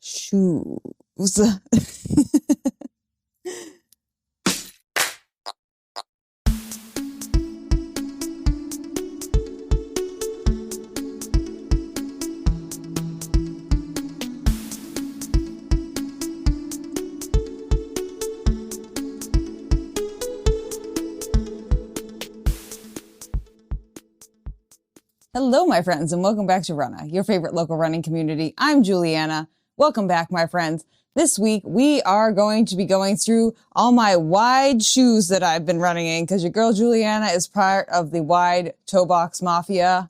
shoes. Hello, my friends, and welcome back to Runnah, your favorite local running community. I'm Juliana. Welcome back, my friends. This week, we are going to be going through all my wide shoes that I've been running in because your girl Juliana is part of the wide toe box mafia.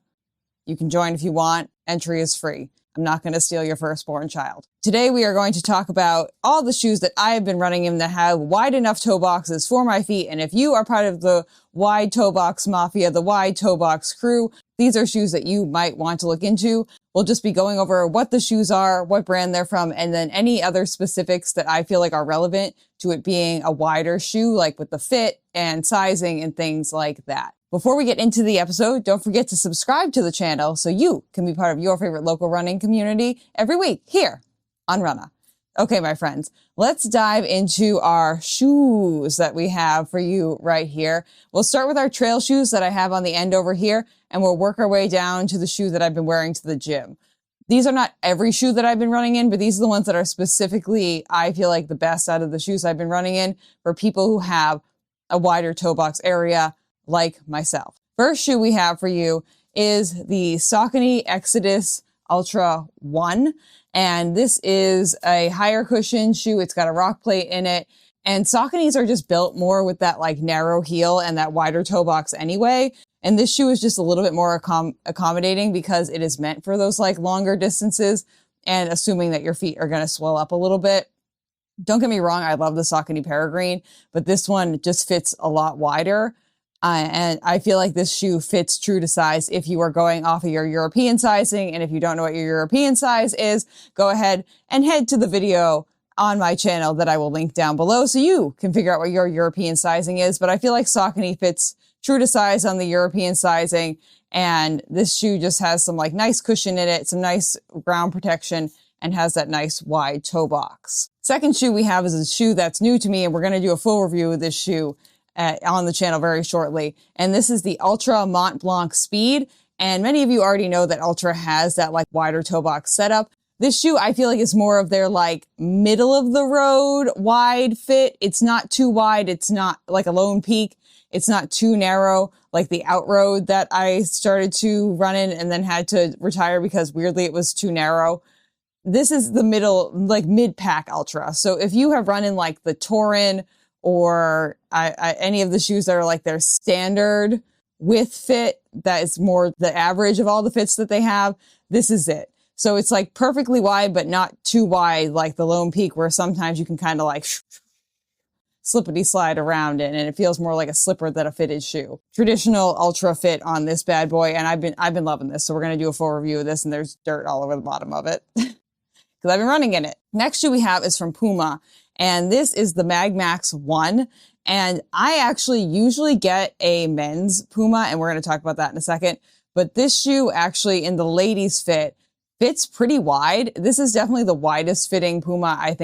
You can join if you want. Entry is free. I'm not going to steal your firstborn child. Today, we are going to talk about all the shoes that I have been running in that have wide enough toe boxes for my feet. And if you are part of the wide toe box mafia, the wide toe box crew, these are shoes that you might want to look into. We'll just be going over what the shoes are, what brand they're from, and then any other specifics that I feel like are relevant to it being a wider shoe, like with the fit and sizing and things like that. Before we get into the episode, don't forget to subscribe to the channel so you can be part of your favorite local running community every week here on Runnah. Okay, my friends, let's dive into our shoes that we have for you right here. We'll start with our trail shoes that I have on the end over here, and we'll work our way down to the shoe that I've been wearing to the gym. These are not every shoe that I've been running in, but these are the ones that are specifically, I feel like, the best out of the shoes I've been running in for people who have a wider toe box area like myself. First shoe we have for you is the Saucony Exodus Ultra 1. And this is a higher cushion shoe. It's got a rock plate in it. And Sauconys are just built more with that like narrow heel and that wider toe box anyway. And this shoe is just a little bit more accommodating because it is meant for those like longer distances and assuming that your feet are going to swell up a little bit. Don't get me wrong. I love the Saucony Peregrine, but this one just fits a lot wider. And I feel like this shoe fits true to size if you are going off of your European sizing. And if you don't know what your European size is, go ahead and head to the video on my channel that I will link down below so you can figure out what your European sizing is. But I feel like Saucony fits true to size on the European sizing. And this shoe just has some like nice cushion in it, some nice ground protection, and has that nice wide toe box. Second shoe we have is a shoe that's new to me, and we're going to do a full review of this shoe on the channel very shortly. And this is the Altra Mont Blanc Speed. And many of you already know that Altra has that like wider toe box setup. This shoe, I feel like is more of their like middle of the road wide fit. It's not too wide. It's not like a Lone Peak. It's not too narrow like the Outroad that I started to run in and then had to retire because weirdly it was too narrow. This is the middle, like mid-pack Ultra. So if you have run in like the Torin or any of the shoes that are like their standard width fit, that is more the average of all the fits that they have, this is it. So it's like perfectly wide, but not too wide like the Lone Peak, where sometimes you can kind of like slippity slide around it, and it feels more like a slipper than a fitted shoe. Traditional Ultra fit on this bad boy, and I've been loving this. So we're gonna do a full review of this, and there's dirt all over the bottom of it because I've been running in it. Next shoe we have is from Puma. And this is the Mag Max 1. And I actually usually get a men's Puma, and we're going to talk about that in a second. But this shoe actually in the ladies fit fits pretty wide. This is definitely the widest fitting Puma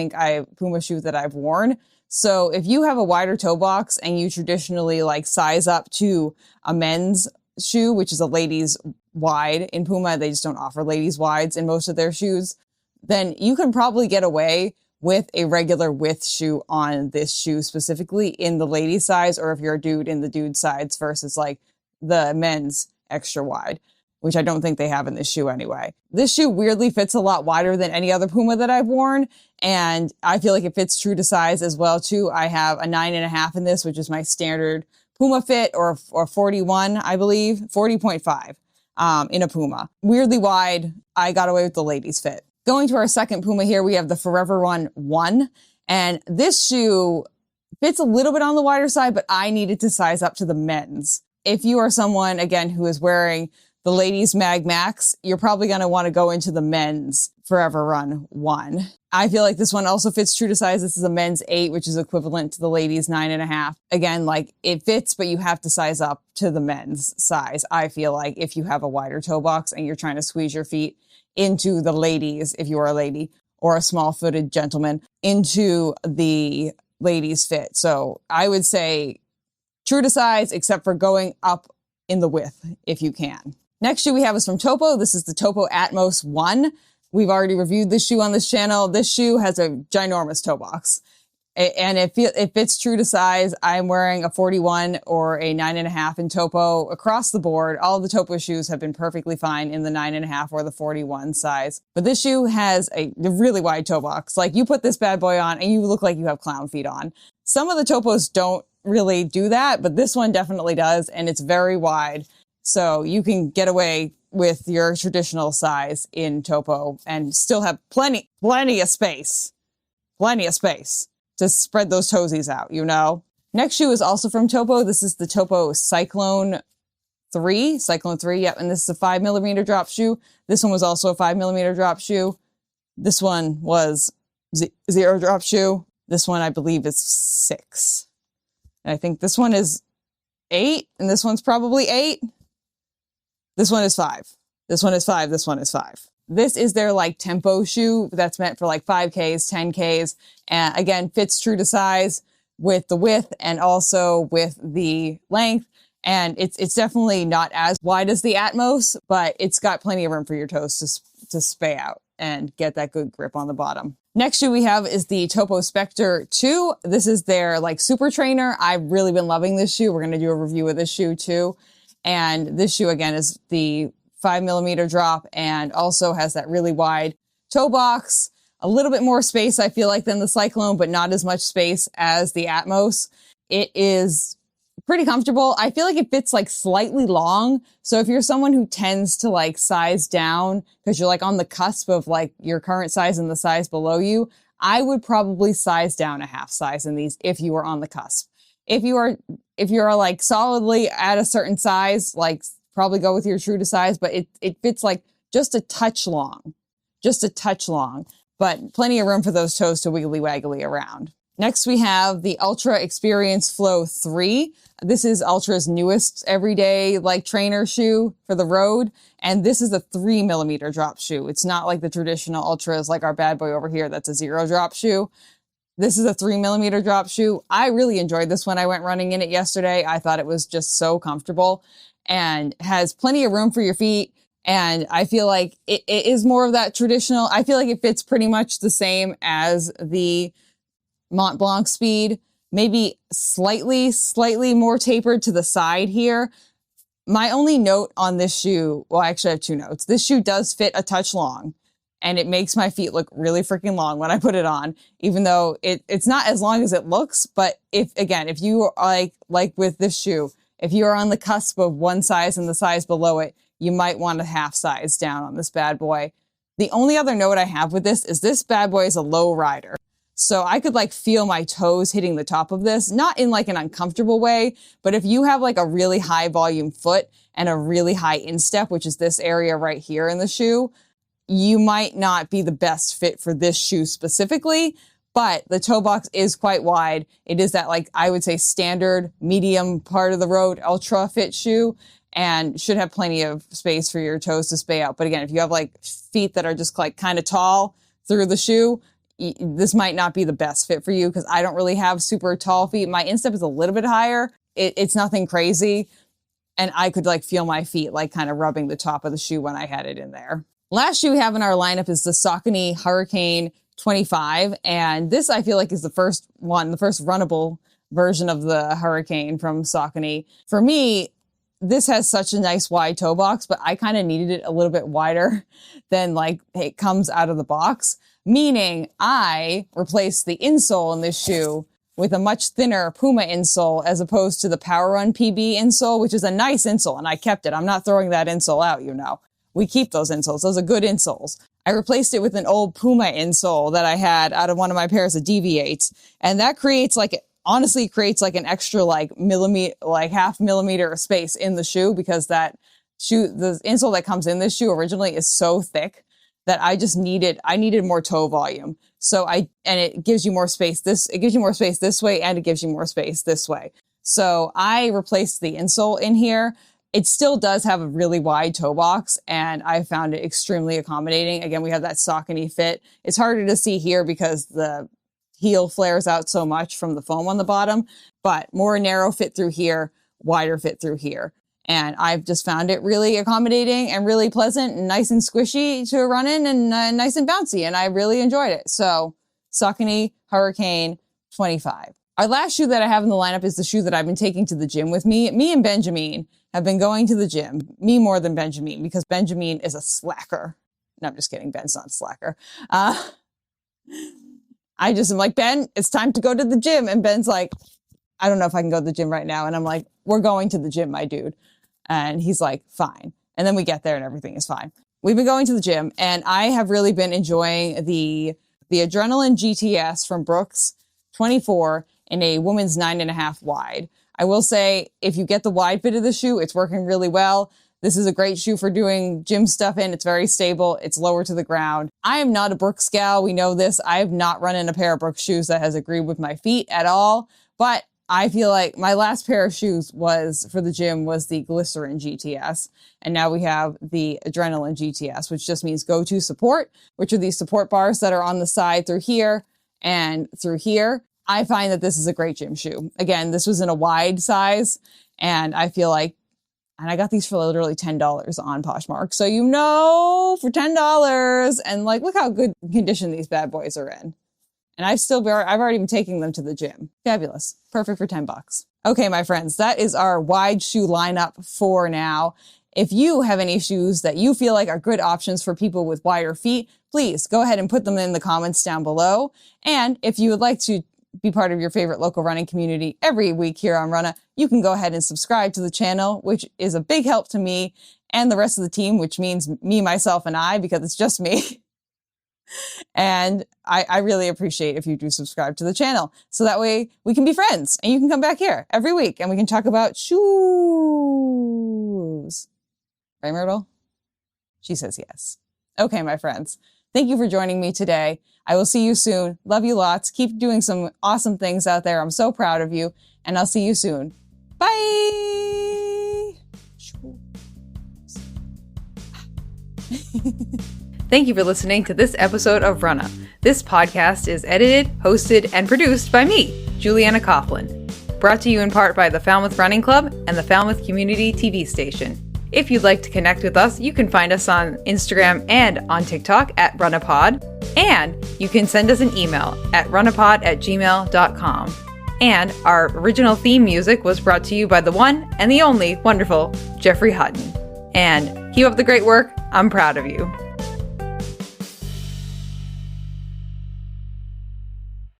Puma shoe that I've worn. So if you have a wider toe box and you traditionally like size up to a men's shoe, which is a ladies wide in Puma, they just don't offer ladies wides in most of their shoes, then you can probably get away with a regular width shoe on this shoe specifically in the lady size, or if you're a dude in the dude size versus like the men's extra wide, which I don't think they have in this shoe anyway. This shoe weirdly fits a lot wider than any other Puma that I've worn, and I feel like it fits true to size as well too. I have a 9.5 in this, which is my standard Puma fit, or 41, I believe, 40.5 in a Puma. Weirdly wide, I got away with the ladies fit. Going to our second Puma here, we have the Forever Run 1. And this shoe fits a little bit on the wider side, but I needed to size up to the men's. If you are someone, again, who is wearing the ladies Mag Max, you're probably going to want to go into the men's Forever Run 1. I feel like this one also fits true to size. This is a men's 8, which is equivalent to the ladies 9.5. Again, like it fits, but you have to size up to the men's size. I feel like if you have a wider toe box and you're trying to squeeze your feet into the ladies, if you are a lady, or a small-footed gentleman into the ladies fit. So I would say true to size, except for going up in the width if you can. Next shoe we have is from Topo. This is the Topo Atmos 1. We've already reviewed this shoe on this channel. This shoe has a ginormous toe box. And it fits true to size. I'm wearing a 41 or a 9.5 in Topo across the board. All the Topo shoes have been perfectly fine in the 9.5 or the 41 size. But this shoe has a really wide toe box. Like, you put this bad boy on and you look like you have clown feet on. Some of the Topos don't really do that, but this one definitely does. And it's very wide. So you can get away with your traditional size in Topo and still have plenty of space. Plenty of space to spread those toesies out, you know? Next shoe is also from Topo. This is the Topo Cyclone 3. Cyclone 3, yep. And this is a 5mm drop shoe. This one was also a 5mm drop shoe. This one was 0 drop shoe. This one, I believe, is 6. And I think this one is 8, and this one's probably 8. This one is 5. This one is 5. This one is 5. This is their like tempo shoe that's meant for like 5Ks, 10Ks. And again, fits true to size with the width and also with the length. And it's definitely not as wide as the Atmos, but it's got plenty of room for your toes to spay out and get that good grip on the bottom. Next shoe we have is the Topo Spectre 2. This is their like super trainer. I've really been loving this shoe. We're going to do a review of this shoe too. And this shoe again is the 5mm drop and also has that really wide toe box, a little bit more space, I feel like, than the Cyclone, but not as much space as the Atmos. It is pretty comfortable. I feel like it fits like slightly long. So if you're someone who tends to like size down because you're like on the cusp of like your current size and the size below you, I would probably size down a half size in these if you are on the cusp. If you are like solidly at a certain size, like probably go with your true to size, but it fits like just a touch long, but plenty of room for those toes to wiggly waggly around. Next, we have the Altra Experience Flow 3. This is Altra's newest everyday like trainer shoe for the road. And this is a 3mm drop shoe. It's not like the traditional Ultras like our bad boy over here. That's a 0 drop shoe. This is a 3mm drop shoe. I really enjoyed this when I went running in it yesterday. I thought it was just so comfortable and has plenty of room for your feet. And I feel like it is more of that traditional. I feel like it fits pretty much the same as the Mont Blanc Speed, maybe slightly more tapered to the side here. My only note on this shoe, well, I actually have 2 notes. This shoe does fit a touch long and it makes my feet look really freaking long when I put it on, even though it's not as long as it looks. But if you are like with this shoe, if you are on the cusp of one size and the size below it, you might want to half size down on this bad boy. The only other note I have with this bad boy is a low rider. So I could like feel my toes hitting the top of this, not in like an uncomfortable way, but if you have like a really high volume foot and a really high instep, which is this area right here in the shoe, you might not be the best fit for this shoe specifically. But the toe box is quite wide. It is that like, I would say standard medium part of the road ultra fit shoe and should have plenty of space for your toes to spay out. But again, if you have like feet that are just like kind of tall through the shoe, this might not be the best fit for you because I don't really have super tall feet. My instep is a little bit higher. It's nothing crazy. And I could like feel my feet like kind of rubbing the top of the shoe when I had it in there. Last shoe we have in our lineup is the Saucony Hurricane 25. And this I feel like is the first runnable version of the Hurricane from Saucony. For me, this has such a nice wide toe box, but I kind of needed it a little bit wider than like it comes out of the box. Meaning I replaced the insole in this shoe with a much thinner Puma insole as opposed to the Power Run PB insole, which is a nice insole, and I kept it. I'm not throwing that insole out, you know. We keep those insoles. Those are good insoles. I replaced it with an old Puma insole that I had out of one of my pairs of DV8s, and that honestly creates like an extra like millimeter, like half millimeter of space in the shoe because the insole that comes in this shoe originally is so thick that I needed more toe volume. And it gives you more space it gives you more space this way and it gives you more space this way. So I replaced the insole in here It still does have a really wide toe box, and I found it extremely accommodating. Again, we have that Saucony fit. It's harder to see here because the heel flares out so much from the foam on the bottom, but more narrow fit through here, wider fit through here. And I've just found it really accommodating and really pleasant and nice and squishy to run in, and nice and bouncy. And I really enjoyed it. So Saucony Hurricane 25. Our last shoe that I have in the lineup is the shoe that I've been taking to the gym with me. Me and Benjamin have been going to the gym. Me more than Benjamin, because Benjamin is a slacker. No, I'm just kidding. Ben's not a slacker. I just am like, Ben, it's time to go to the gym. And Ben's like, I don't know if I can go to the gym right now. And I'm like, we're going to the gym, my dude. And he's like, fine. And then we get there and everything is fine. We've been going to the gym, and I have really been enjoying the Adrenaline GTS from Brooks 24 in a woman's 9.5 wide. I will say, if you get the wide fit of the shoe, it's working really well. This is a great shoe for doing gym stuff in. It's very stable. It's lower to the ground. I am not a Brooks gal. We know this. I have not run in a pair of Brooks shoes that has agreed with my feet at all. But I feel like my last pair of shoes for the gym was the Glycerin GTS. And now we have the Adrenaline GTS, which just means go-to support, which are these support bars that are on the side through here and through here. I find that this is a great gym shoe. Again, this was in a wide size, and I feel like, and I got these for literally $10 on Poshmark. So, for $10, and like, look how good condition these bad boys are in. And I've already been taking them to the gym. Fabulous. Perfect for $10. Okay, my friends, that is our wide shoe lineup for now. If you have any shoes that you feel like are good options for people with wider feet, please go ahead and put them in the comments down below. And if you would like to be part of your favorite local running community every week here on Runnah, you can go ahead and subscribe to the channel, which is a big help to me and the rest of the team, which means me, myself, and I, because it's just me. And I really appreciate if you do subscribe to the channel. So that way we can be friends, and you can come back here every week and we can talk about shoes. Right, Myrtle? She says yes. Okay, my friends. Thank you for joining me today. I will see you soon. Love you lots. Keep doing some awesome things out there. I'm so proud of you. And I'll see you soon. Bye! Thank you for listening to this episode of Runnah. This podcast is edited, hosted, and produced by me, Juliana Coughlin. Brought to you in part by the Falmouth Running Club and the Falmouth Community TV station. If you'd like to connect with us, you can find us on Instagram and on TikTok at RunnahPod. And you can send us an email at runnahpod@gmail.com. And our original theme music was brought to you by the one and the only wonderful Jeffrey Hutton. And keep up the great work. I'm proud of you.